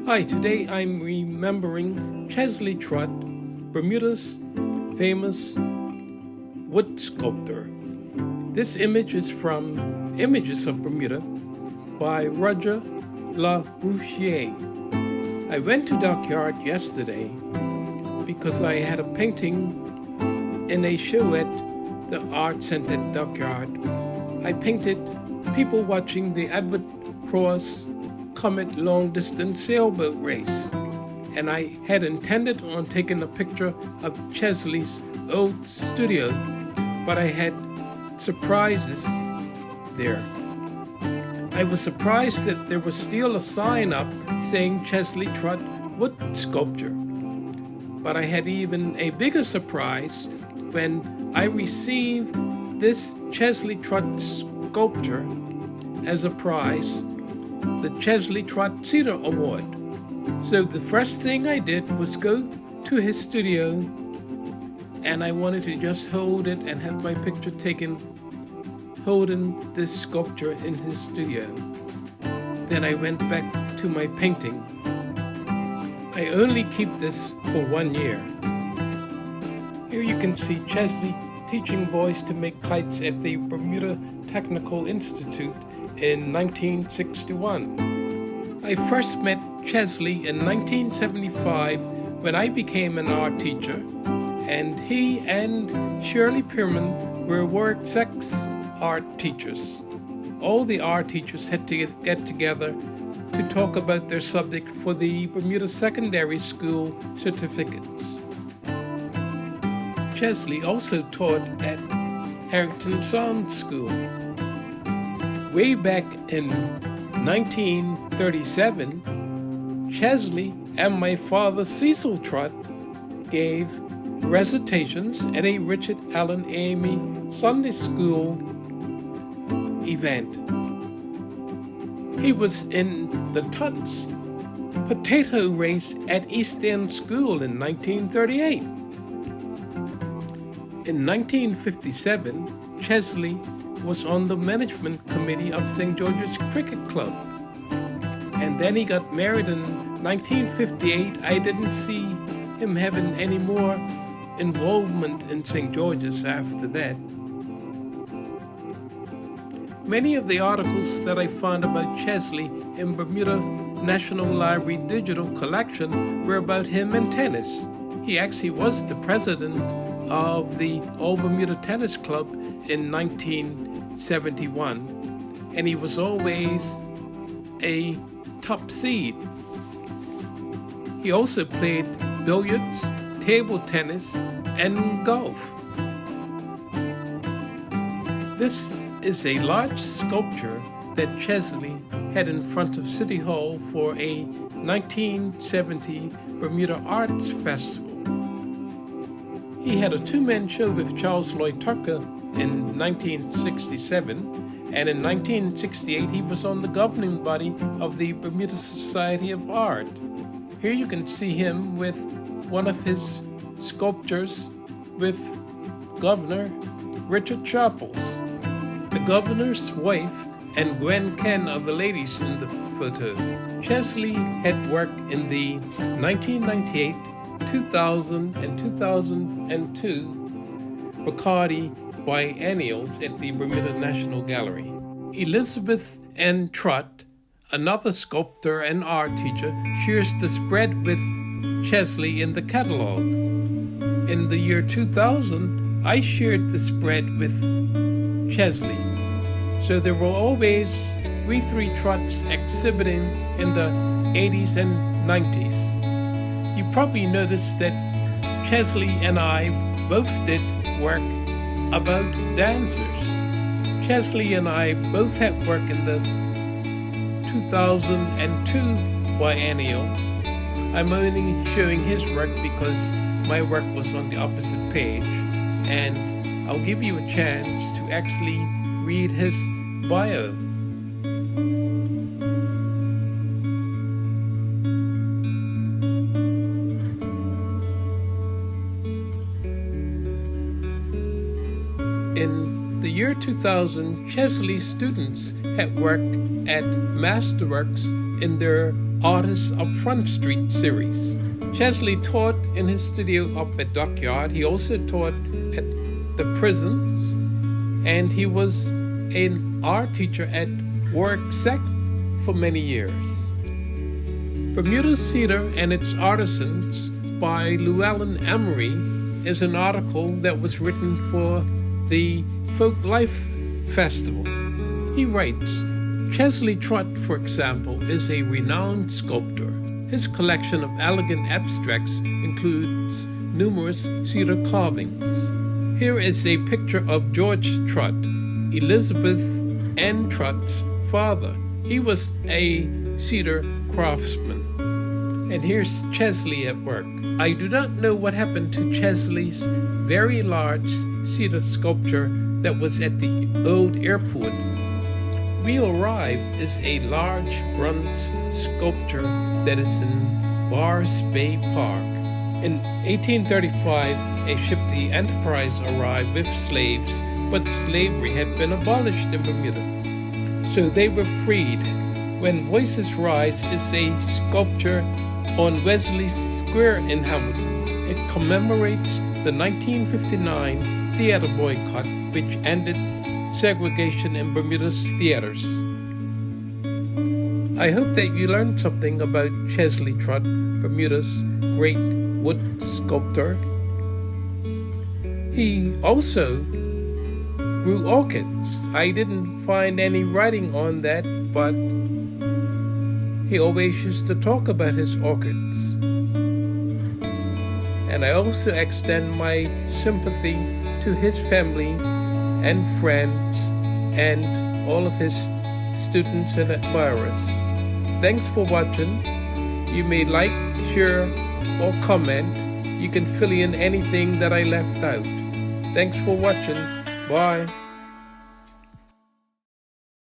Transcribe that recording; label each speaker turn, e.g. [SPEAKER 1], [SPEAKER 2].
[SPEAKER 1] Hi, today I'm remembering Chesley Trott, Bermuda's famous wood sculptor. This image is from Images of Bermuda by Roger LaBouchier. I went to Dockyard yesterday because I had a painting in a show at the Art Center at Dockyard. I painted people watching the Advent Cross Comet long distance sailboat race, and I had intended on taking a picture of Chesley's old studio, but I had surprises there. I was surprised that there was still a sign up saying Chesley Trott Wood Sculpture, but I had even a bigger surprise when I received this Chesley Trott sculpture as a prize, the Chesley Trott Cedar Award. So the first thing I did was go to his studio, and I wanted to just hold it and have my picture taken holding this sculpture in his studio. Then I went back to my painting. I only keep this for 1 year. Here you can see Chesley teaching boys to make kites at the Bermuda Technical Institute in 1961. I first met Chesley in 1975 when I became an art teacher, and he and Shirley Pierman were Work 6 art teachers. All the art teachers had to get together to talk about their subject for the Bermuda Secondary School certificates. Chesley also taught at Harrington Sound School. Way back in 1937, Chesley and my father Cecil Trott gave recitations at a Richard Allen Amy Sunday School event. He was in the Tuts potato race at East End School in 1938. In 1957, Chesley was on the management committee of St. George's Cricket Club. And then he got married in 1958. I didn't see him having any more involvement in St. George's after that. Many of the articles that I found about Chesley in Bermuda National Library digital collection were about him and tennis. He actually was the president of the All Bermuda Tennis Club in 1971, and he was always a top seed. He also played billiards, table tennis, and golf. This is a large sculpture that Chesley had in front of City Hall for a 1970 Bermuda Arts Festival. He had a two-man show with Charles Lloyd Tucker in 1967, and in 1968 he was on the governing body of the Bermuda Society of Art. Here you can see him with one of his sculptures with Governor Richard Sharples. The governor's wife and Gwen Ken are the ladies in the photo. Chesley had worked in the 1998, 2000, and 2002 Bacardi biennials at the Bermuda National Gallery. Elizabeth N. Trott, another sculptor and art teacher, shares the spread with Chesley in the catalog. In the year 2000, I shared the spread with Chesley. So there were always we three Trotts exhibiting in the 80s and 90s. You probably noticed that Chesley and I both did work about dancers. Chesley and I both had work in the 2002 biennial. I'm only showing his work because my work was on the opposite page, and I'll give you a chance to actually read his bio. In the year 2000, Chesley's students had worked at Masterworks in their Artists of Front Street series. Chesley taught in his studio up at Dockyard. He also taught at the prisons, and he was an art teacher at Warwick Sec for many years. Bermuda Cedar and Its Artisans by Llewellyn Emery is an article that was written for the Folk Life Festival. He writes, Chesley Trott, for example, is a renowned sculptor. His collection of elegant abstracts includes numerous cedar carvings. Here is a picture of George Trott, Elizabeth N. Trott's father. He was a cedar craftsman. And here's Chesley at work. I do not know what happened to Chesley's very large cedar sculpture that was at the old airport. Wheel Ride is a large bronze sculpture that is in Bars Bay Park. In 1835, a ship, the Enterprise, arrived with slaves, but slavery had been abolished in Bermuda, so they were freed. When Voices Rise is a sculpture on Wesley Square in Hamilton. It commemorates the 1959 theater boycott, which ended segregation in Bermuda's theaters. I hope that you learned something about Chesley Trott, Bermuda's great wood sculptor. He also grew orchids. I didn't find any writing on that, but he always used to talk about his orchids. And I also extend my sympathy to his family and friends and all of his students and admirers. Thanks for watching. You may like, share, or comment. You can fill in anything that I left out. Thanks for watching. Bye.